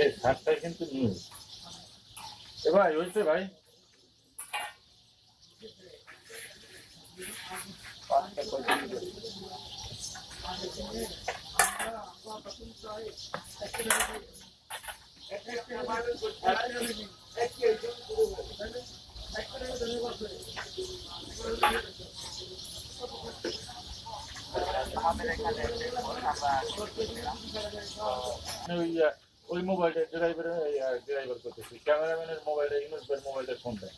এই শার্টটা কিন্তু নিউ। এ ভাই হয়েছে ভাই, ওই মোবাইলটা ড্রাইভার করতেছি, ক্যামেরাম্যানের মোবাইলটা, ইউনুস ভাইয়ের মোবাইলের ফোনটা।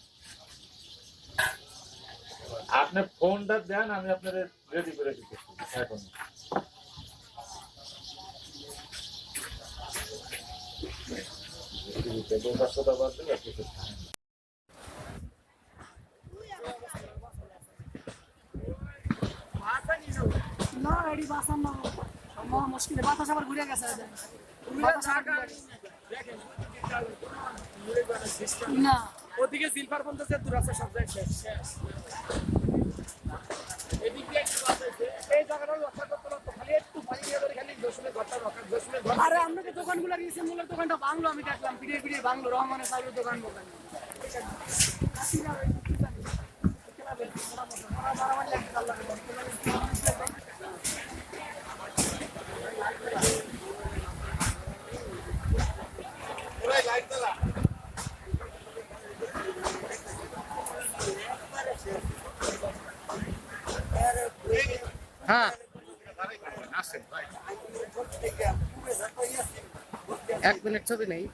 আপনি ফোনটা দেন, আমি আপনাদের রেডি করে দিতেছি এখন। না এডি বাসান না মুশকিল বাতাস আবার ঘুরে গেছে না ওদিকে সিলভার বলতেছে দূর আছে সব জায়গায় শেষ এদিকে একটু আছে এই জায়গাটা লক্ষ্য করতে তো খালি একটু পানি দিয়ে ধরে খালি দশমে ঘরটা রক্ষা দশমে ঘর আরে আমরা যে দোকানগুলো রিসেন্ট মূলের দোকানটা ভাঙলো আমি দেখলাম পিড়ে পিড়ে ভাঙলো রহমানের সাইডের দোকান দোকান হ্যাঁ 1 মিনিট ছবি নেই।